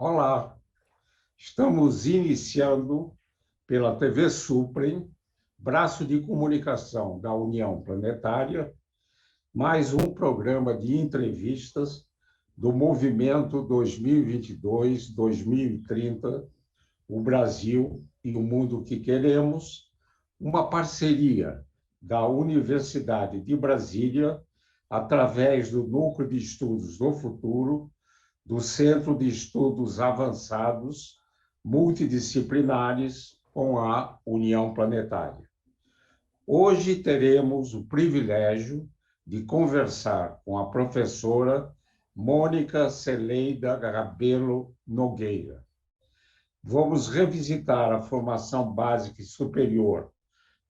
Olá, estamos iniciando pela TV Suprem, braço de comunicação da União Planetária, mais um programa de entrevistas do Movimento 2022-2030, o Brasil e o Mundo que Queremos, uma parceria da Universidade de Brasília, através do Núcleo de Estudos do Futuro, do Centro de Estudos Avançados Multidisciplinares com a União Planetária. Hoje teremos o privilégio de conversar com a professora Mônica Celeida Rabelo Nogueira. Vamos revisitar a formação básica e superior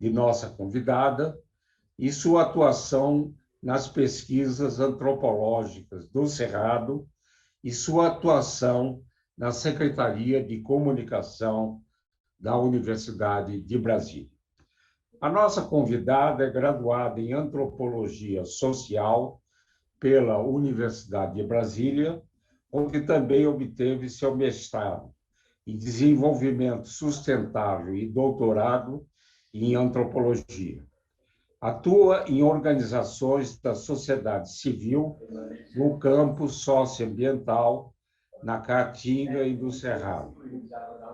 de nossa convidada e sua atuação nas pesquisas antropológicas do Cerrado e sua atuação na Secretaria de Comunicação da Universidade de Brasília. A nossa convidada é graduada em Antropologia Social pela Universidade de Brasília, onde também obteve seu mestrado em Desenvolvimento Sustentável e doutorado em Antropologia. Atua em organizações da sociedade civil no campo socioambiental, na Caatinga e do Cerrado.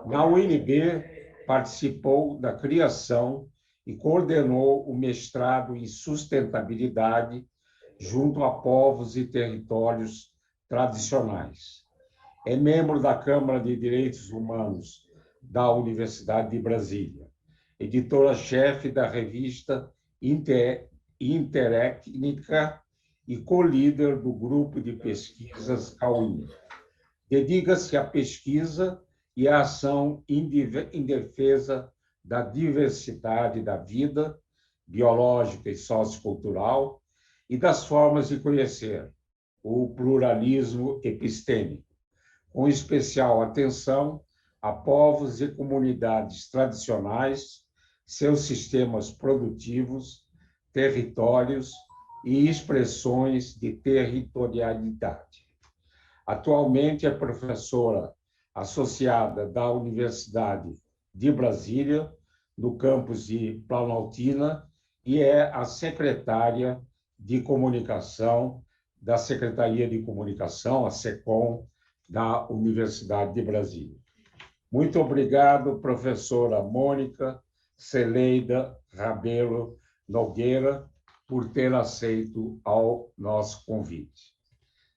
Na UNB, participou da criação e coordenou o mestrado em sustentabilidade junto a povos e territórios tradicionais. É membro da Câmara de Direitos Humanos da Universidade de Brasília, editora-chefe da revista Interétnica e co-líder do grupo de pesquisas Cauim. Dedica-se à pesquisa e à ação em defesa da diversidade da vida biológica e sociocultural e das formas de conhecer o pluralismo epistêmico, com especial atenção a povos e comunidades tradicionais, seus sistemas produtivos, territórios e expressões de territorialidade. Atualmente é professora associada da Universidade de Brasília, no campus de Planaltina, e é a secretária de Comunicação da Secretaria de Comunicação, a SECOM, da Universidade de Brasília. Muito obrigado, professora Mônica Celeida Rabelo Nogueira, por ter aceito ao nosso convite.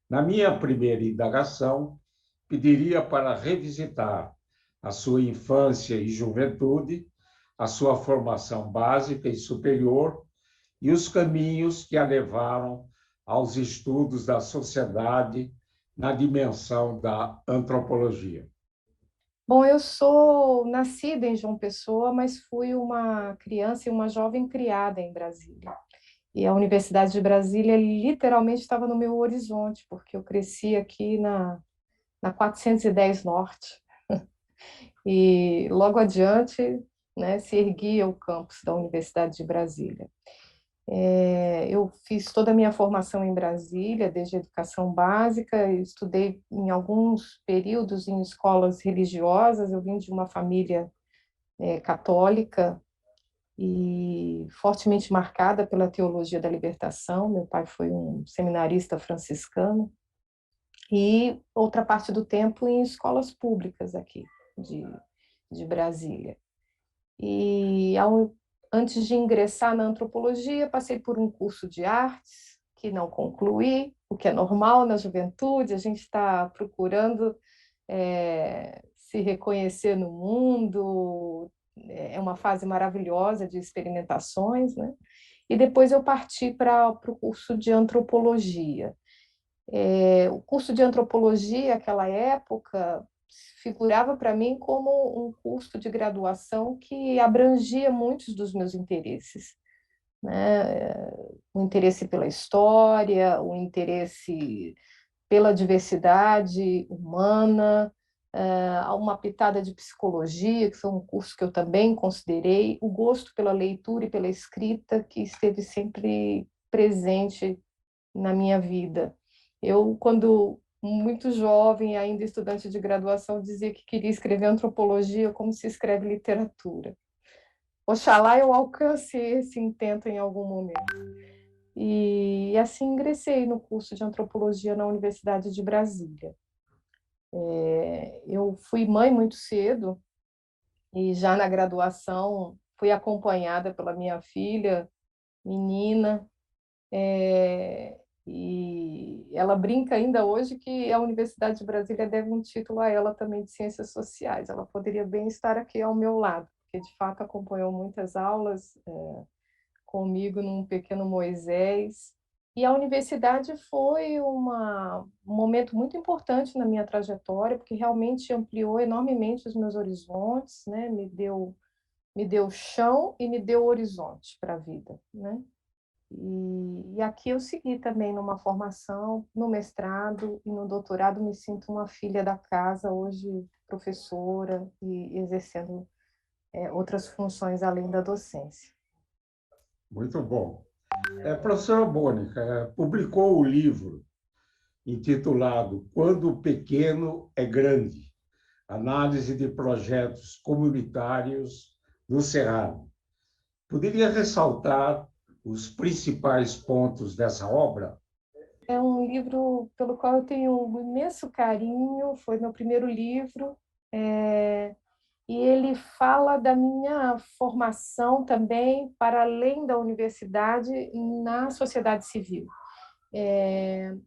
Na minha primeira indagação, pediria para revisitar a sua infância e juventude, a sua formação básica e superior e os caminhos que a levaram aos estudos da sociedade na dimensão da antropologia. Bom, eu sou nascida em João Pessoa, mas fui uma criança e uma jovem criada em Brasília. E a Universidade de Brasília literalmente estava no meu horizonte, porque eu cresci aqui na 410 Norte. E logo adiante, né, se erguia o campus da Universidade de Brasília. Eu fiz toda a minha formação em Brasília, desde a educação básica, estudei em alguns períodos em escolas religiosas. Eu vim de uma família católica e fortemente marcada pela teologia da libertação. Meu pai foi um seminarista franciscano, e outra parte do tempo em escolas públicas aqui de Brasília. E antes de ingressar na antropologia, passei por um curso de artes, que não concluí, o que é normal na juventude. A gente está procurando se reconhecer no mundo, é uma fase maravilhosa de experimentações, né? E depois eu parti para o curso de antropologia. O curso de antropologia, naquela época, figurava para mim como um curso de graduação que abrangia muitos dos meus interesses, né? O interesse pela história, o interesse pela diversidade humana, uma pitada de psicologia, que foi um curso que eu também considerei, o gosto pela leitura e pela escrita, que esteve sempre presente na minha vida. Eu, quando muito jovem, ainda estudante de graduação, dizia que queria escrever antropologia como se escreve literatura. Oxalá eu alcance esse intento em algum momento. E assim ingressei no curso de antropologia na Universidade de Brasília. Eu fui mãe muito cedo e já na graduação fui acompanhada pela minha filha, menina, e ela brinca ainda hoje que a Universidade de Brasília deve um título a ela também de Ciências Sociais. Ela poderia bem estar aqui ao meu lado, porque de fato acompanhou muitas aulas comigo num pequeno Moisés. E a universidade foi um momento muito importante na minha trajetória, porque realmente ampliou enormemente os meus horizontes, né? Me deu chão e me deu horizonte para a vida, né? E aqui eu segui também numa formação, no mestrado e no doutorado, me sinto uma filha da casa, hoje professora e exercendo outras funções além da docência. Muito bom. Professora Mônica, publicou o livro intitulado Quando o Pequeno é Grande, Análise de Projetos Comunitários no Cerrado. Poderia ressaltar os principais pontos dessa obra? É um livro pelo qual eu tenho um imenso carinho, foi meu primeiro livro, e ele fala da minha formação também, para além da universidade, na sociedade civil.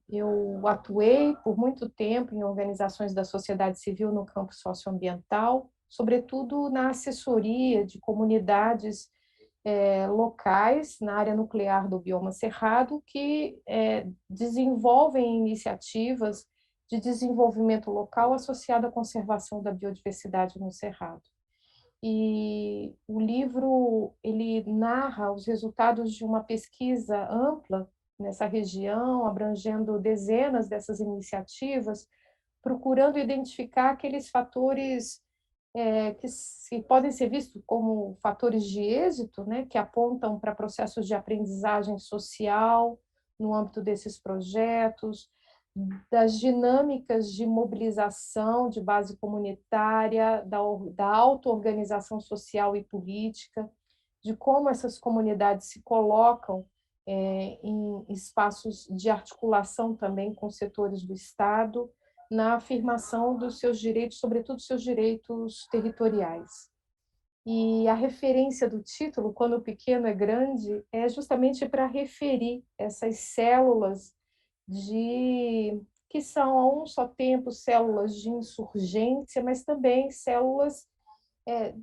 Eu atuei por muito tempo em organizações da sociedade civil no campo socioambiental, sobretudo na assessoria de comunidades locais na área nuclear do bioma cerrado que desenvolvem iniciativas de desenvolvimento local associado à conservação da biodiversidade no cerrado. E o livro ele narra os resultados de uma pesquisa ampla nessa região, abrangendo dezenas dessas iniciativas, procurando identificar aqueles fatores que podem ser vistos como fatores de êxito, né, que apontam para processos de aprendizagem social no âmbito desses projetos, das dinâmicas de mobilização de base comunitária, da auto-organização social e política, de como essas comunidades se colocam em espaços de articulação também com setores do Estado, na afirmação dos seus direitos, sobretudo seus direitos territoriais. E a referência do título, Quando o Pequeno é Grande, é justamente para referir essas células que são a um só tempo células de insurgência, mas também células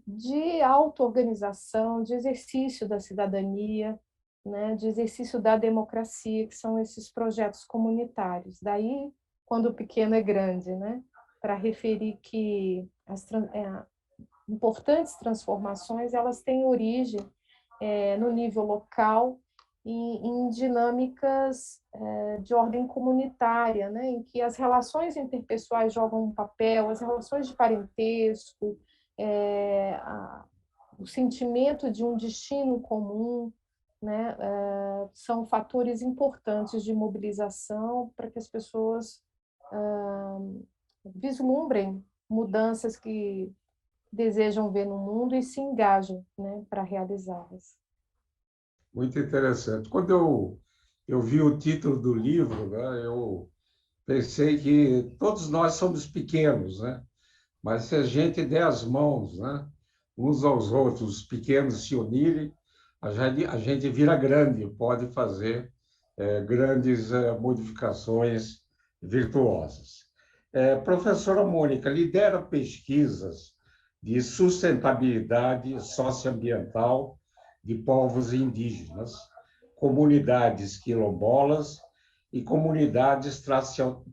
de auto-organização, de exercício da cidadania, né, de exercício da democracia, que são esses projetos comunitários. Daí, quando o pequeno é grande, né, para referir que importantes transformações elas têm origem no nível local em dinâmicas de ordem comunitária, né, em que as relações interpessoais jogam um papel, as relações de parentesco, o sentimento de um destino comum, né, são fatores importantes de mobilização para que as pessoas vislumbrem mudanças que desejam ver no mundo e se engajem, né, para realizá-las. Muito interessante. Quando eu vi o título do livro, né, eu pensei que todos nós somos pequenos, né? Mas se a gente der as mãos, né, uns aos outros, os pequenos se unirem, a gente vira grande, pode fazer grandes modificações virtuosas. Professora Mônica, lidera pesquisas de sustentabilidade socioambiental de povos indígenas, comunidades quilombolas e comunidades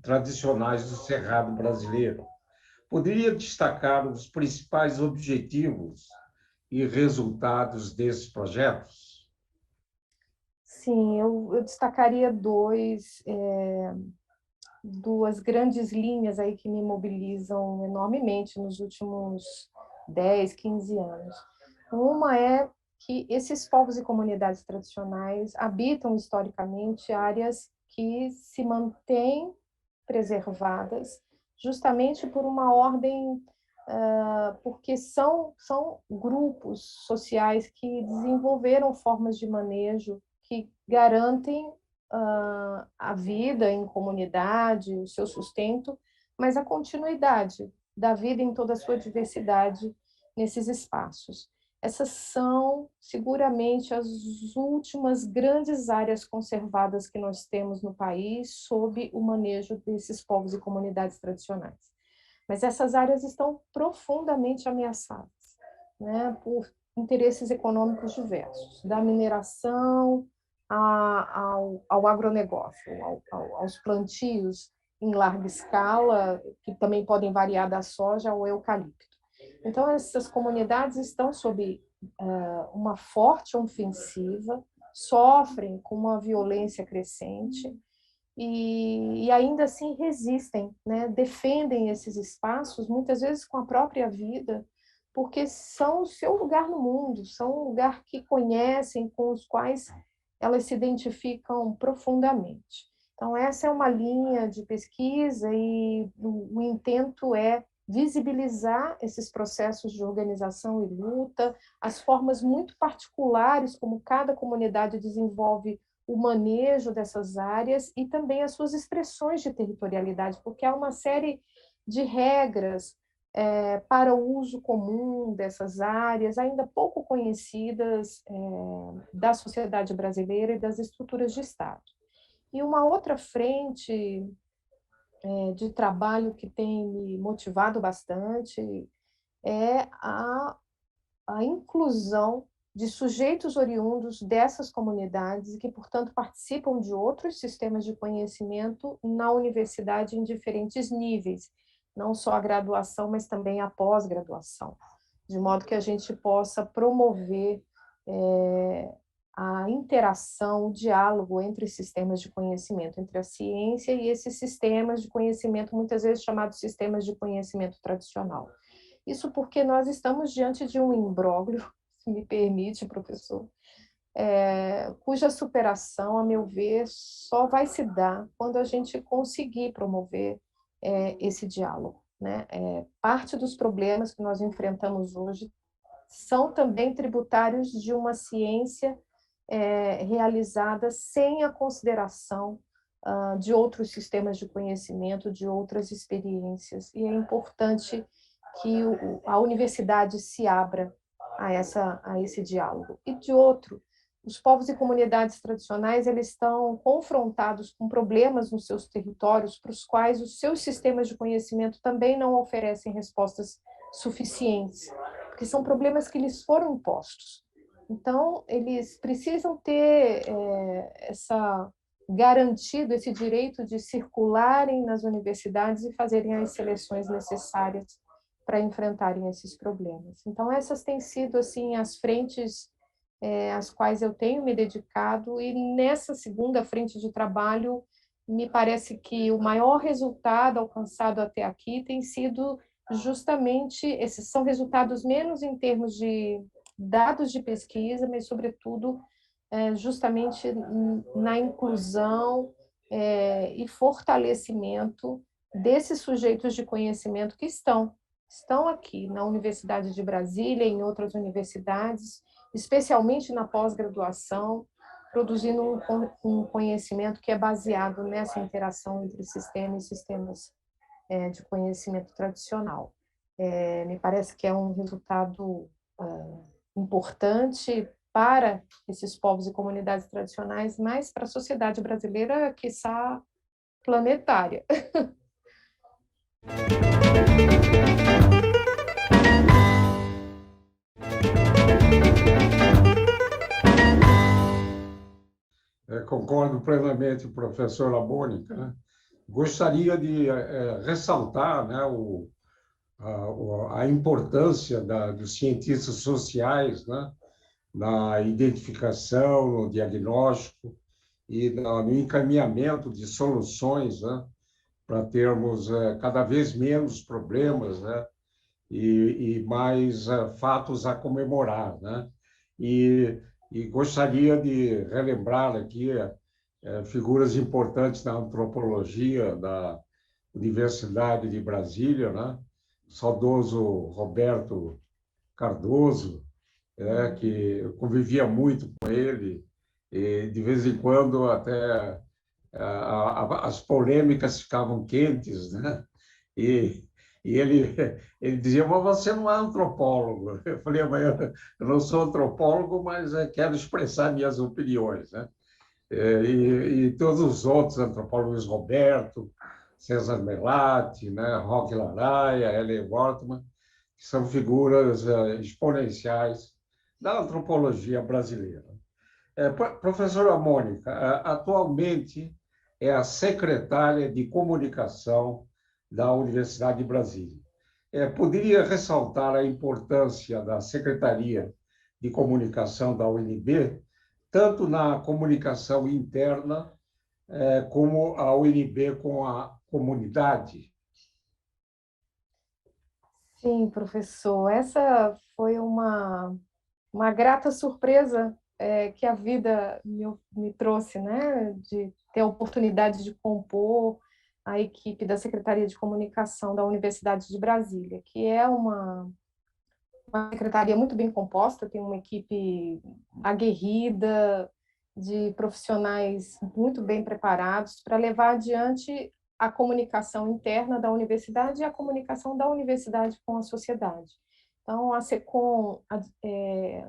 tradicionais do Cerrado brasileiro. Poderia destacar os principais objetivos e resultados desses projetos? Sim, eu destacaria duas grandes linhas aí que me mobilizam enormemente nos últimos 10, 15 anos. Uma é que esses povos e comunidades tradicionais habitam historicamente áreas que se mantêm preservadas, justamente por uma ordem, porque são grupos sociais que desenvolveram formas de manejo que garantem a vida em comunidade, o seu sustento, mas a continuidade da vida em toda a sua diversidade nesses espaços. Essas são, seguramente, as últimas grandes áreas conservadas que nós temos no país sob o manejo desses povos e comunidades tradicionais. Mas essas áreas estão profundamente ameaçadas, né, por interesses econômicos diversos, da mineração ao agronegócio, aos plantios em larga escala, que também podem variar da soja ao eucalipto. Então, essas comunidades estão sob uma forte ofensiva, sofrem com uma violência crescente e ainda assim resistem, né? Defendem esses espaços, muitas vezes com a própria vida, porque são o seu lugar no mundo, são um lugar que conhecem, com os quais elas se identificam profundamente. Então, essa é uma linha de pesquisa e o intento é visibilizar esses processos de organização e luta, as formas muito particulares como cada comunidade desenvolve o manejo dessas áreas e também as suas expressões de territorialidade, porque há uma série de regras para o uso comum dessas áreas, ainda pouco conhecidas da sociedade brasileira e das estruturas de Estado. E uma outra frente de trabalho que tem me motivado bastante é a inclusão de sujeitos oriundos dessas comunidades e que, portanto, participam de outros sistemas de conhecimento na universidade em diferentes níveis, não só a graduação, mas também a pós-graduação, de modo que a gente possa promover a interação, o diálogo entre sistemas de conhecimento, entre a ciência e esses sistemas de conhecimento, muitas vezes chamados sistemas de conhecimento tradicional. Isso porque nós estamos diante de um imbróglio, se me permite, professor, cuja superação, a meu ver, só vai se dar quando a gente conseguir promover esse diálogo, né? Parte dos problemas que nós enfrentamos hoje são também tributários de uma ciência realizada sem a consideração de outros sistemas de conhecimento, de outras experiências. E é importante que a universidade se abra a esse diálogo. E de outro, os povos e comunidades tradicionais eles estão confrontados com problemas nos seus territórios para os quais os seus sistemas de conhecimento também não oferecem respostas suficientes, porque são problemas que lhes foram impostos. Então, eles precisam ter garantido esse direito de circularem nas universidades e fazerem as seleções necessárias para enfrentarem esses problemas. Então, essas têm sido assim as frentes às quais eu tenho me dedicado, e nessa segunda frente de trabalho, me parece que o maior resultado alcançado até aqui tem sido justamente, esses são resultados menos em termos de dados de pesquisa, mas, sobretudo, justamente na inclusão e fortalecimento desses sujeitos de conhecimento que estão aqui na Universidade de Brasília, em outras universidades, especialmente na pós-graduação, produzindo um conhecimento que é baseado nessa interação entre sistema e sistemas de conhecimento tradicional. Me parece que é um resultado importante para esses povos e comunidades tradicionais, mas para a sociedade brasileira, quiçá planetária. Concordo plenamente, professora Mônica, né? Gostaria de ressaltar, né, a importância dos cientistas sociais, né, na identificação, no diagnóstico e no encaminhamento de soluções, né, para termos cada vez menos problemas, né, e mais fatos a comemorar, né? E gostaria de relembrar aqui figuras importantes da antropologia, Universidade de Brasília, né? O saudoso Roberto Cardoso, que eu convivia muito com ele, e de vez em quando até as polêmicas ficavam quentes, né? E, e ele dizia, mas você não é antropólogo. Eu falei, mas eu não sou antropólogo, mas quero expressar minhas opiniões, né? E todos os outros antropólogos, Roberto, César Melati, né? Roque Laraia, Ellen Wortmann, que são figuras exponenciais da antropologia brasileira. Professora Mônica, atualmente é a secretária de comunicação da Universidade de Brasília. Poderia ressaltar a importância da Secretaria de Comunicação da UNB, tanto na comunicação interna, como a UNB com a comunidade? Sim, professor, essa foi uma grata surpresa que a vida me trouxe, né? De ter a oportunidade de compor a equipe da Secretaria de Comunicação da Universidade de Brasília, que é uma secretaria muito bem composta, tem uma equipe aguerrida, de profissionais muito bem preparados para levar adiante a comunicação interna da universidade e a comunicação da universidade com a sociedade. Então, a SECOM é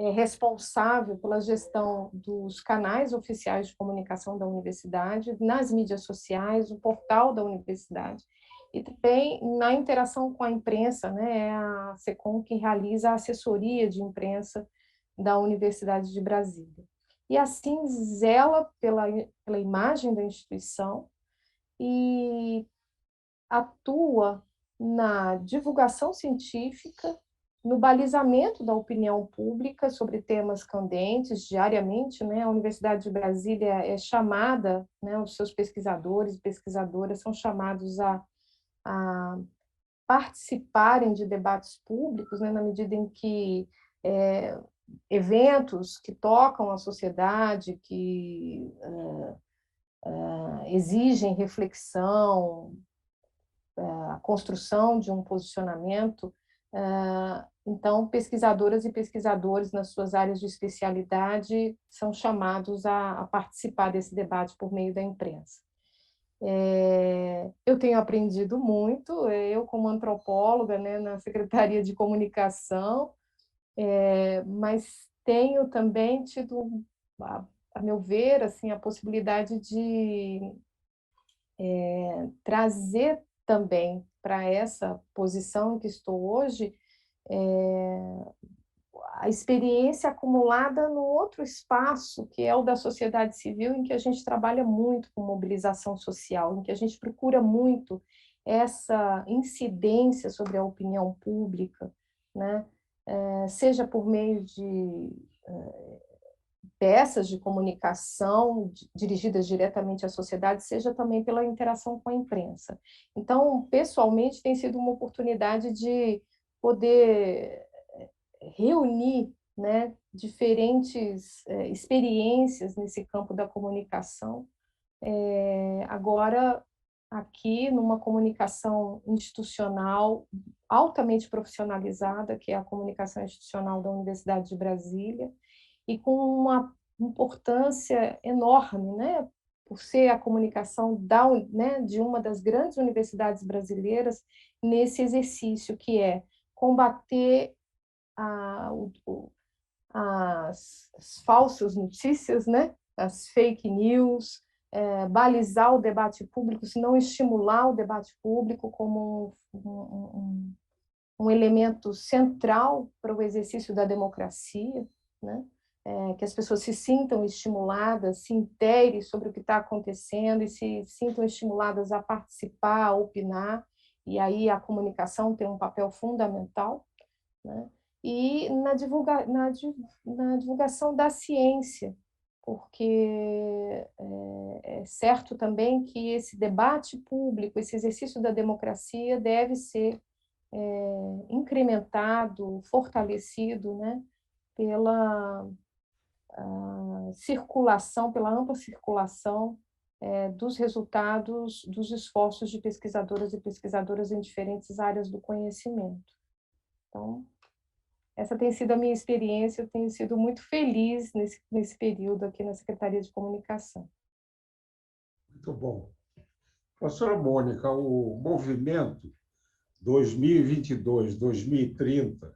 responsável pela gestão dos canais oficiais de comunicação da universidade, nas mídias sociais, o portal da universidade, e também na interação com a imprensa, né? É a SECOM que realiza a assessoria de imprensa da Universidade de Brasília. E assim zela pela imagem da instituição e atua na divulgação científica, no balizamento da opinião pública sobre temas candentes diariamente, né? A Universidade de Brasília é chamada, né? Os seus pesquisadores e pesquisadoras são chamados a participarem de debates públicos, né? Na medida em que eventos que tocam a sociedade, que exigem reflexão, a construção de um posicionamento. Então, pesquisadoras e pesquisadores nas suas áreas de especialidade são chamados a participar desse debate por meio da imprensa. Eu tenho aprendido muito, eu como antropóloga, né, na Secretaria de Comunicação, mas tenho também tido, a meu ver, assim, a possibilidade de trazer também para essa posição em que estou hoje a experiência acumulada no outro espaço, que é o da sociedade civil, em que a gente trabalha muito com mobilização social, em que a gente procura muito essa incidência sobre a opinião pública, né? Seja por meio de peças de comunicação dirigidas diretamente à sociedade, seja também pela interação com a imprensa. Então, pessoalmente, tem sido uma oportunidade de poder reunir, né, diferentes experiências nesse campo da comunicação. Agora, aqui, numa comunicação institucional altamente profissionalizada, que é a comunicação institucional da Universidade de Brasília, e com uma importância enorme, né, por ser a comunicação né, de uma das grandes universidades brasileiras nesse exercício que é combater as falsas notícias, né, as fake news, balizar o debate público, se não estimular o debate público como um elemento central para o exercício da democracia, né? Que as pessoas se sintam estimuladas, se interem sobre o que está acontecendo e se sintam estimuladas a participar, a opinar, e aí a comunicação tem um papel fundamental, né? E na divulgação da ciência, porque é certo também que esse debate público, esse exercício da democracia deve ser incrementado, fortalecido, né, pela circulação, pela ampla circulação dos resultados dos esforços de pesquisadoras e pesquisadoras em diferentes áreas do conhecimento. Então, essa tem sido a minha experiência, eu tenho sido muito feliz nesse período aqui na Secretaria de Comunicação. Muito bom. Professora Mônica, o movimento 2022-2030,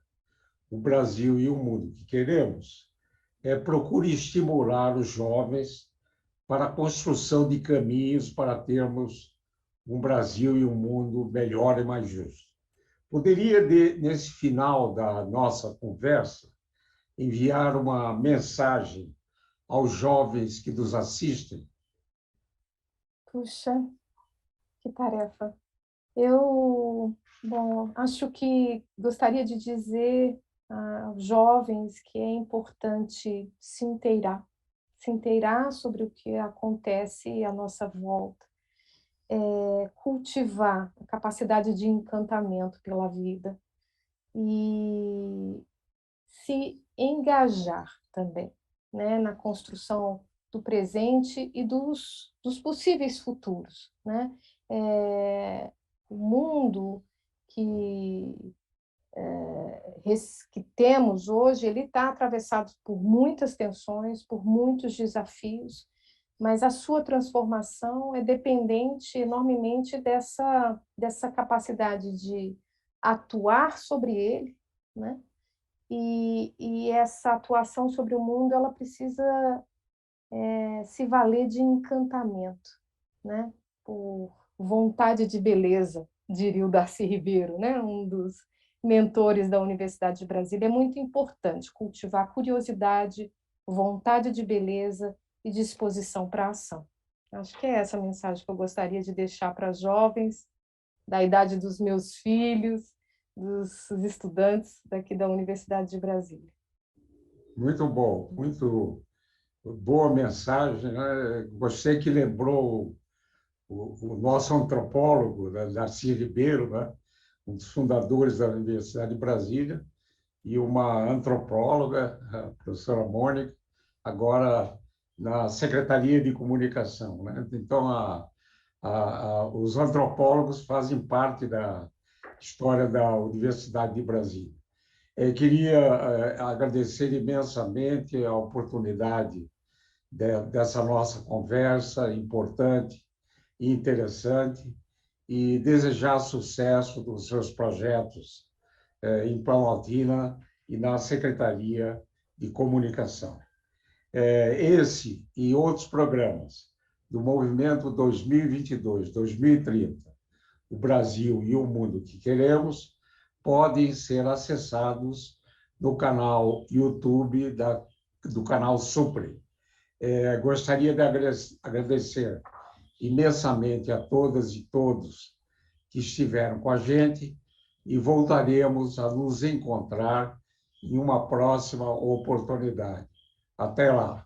o Brasil e o mundo que queremos, procura estimular os jovens para a construção de caminhos para termos um Brasil e um mundo melhor e mais justo. Poderia, nesse final da nossa conversa, enviar uma mensagem aos jovens que nos assistem? Puxa, que tarefa. Bom, acho que gostaria de dizer aos jovens que é importante se inteirar sobre o que acontece à nossa volta, cultivar a capacidade de encantamento pela vida e se engajar também, né, na construção do presente e dos possíveis futuros, né? O mundo que, que temos hoje, ele está atravessado por muitas tensões, por muitos desafios, mas a sua transformação é dependente enormemente dessa capacidade de atuar sobre ele, né? E essa atuação sobre o mundo, ela precisa se valer de encantamento, né? Por vontade de beleza, diria o Darcy Ribeiro, né? Um dos mentores da Universidade de Brasília. É muito importante cultivar curiosidade, vontade de beleza e disposição para a ação. Acho que é essa a mensagem que eu gostaria de deixar para jovens da idade dos meus filhos, dos estudantes daqui da Universidade de Brasília. Muito bom, muito boa mensagem, né? Você que lembrou o nosso antropólogo, né, Darcy Ribeiro, né? Um dos fundadores da Universidade de Brasília, e uma antropóloga, a professora Mônica, agora na Secretaria de Comunicação, né? Então, os antropólogos fazem parte da história da Universidade de Brasília. Queria agradecer imensamente a oportunidade dessa nossa conversa importante e interessante e desejar sucesso dos seus projetos em Planaltina e na Secretaria de Comunicação. Esse e outros programas do Movimento 2022-2030, o Brasil e o Mundo que Queremos, podem ser acessados no canal YouTube do canal Supre. Gostaria de agradecer imensamente a todas e todos que estiveram com a gente e voltaremos a nos encontrar em uma próxima oportunidade. Até lá!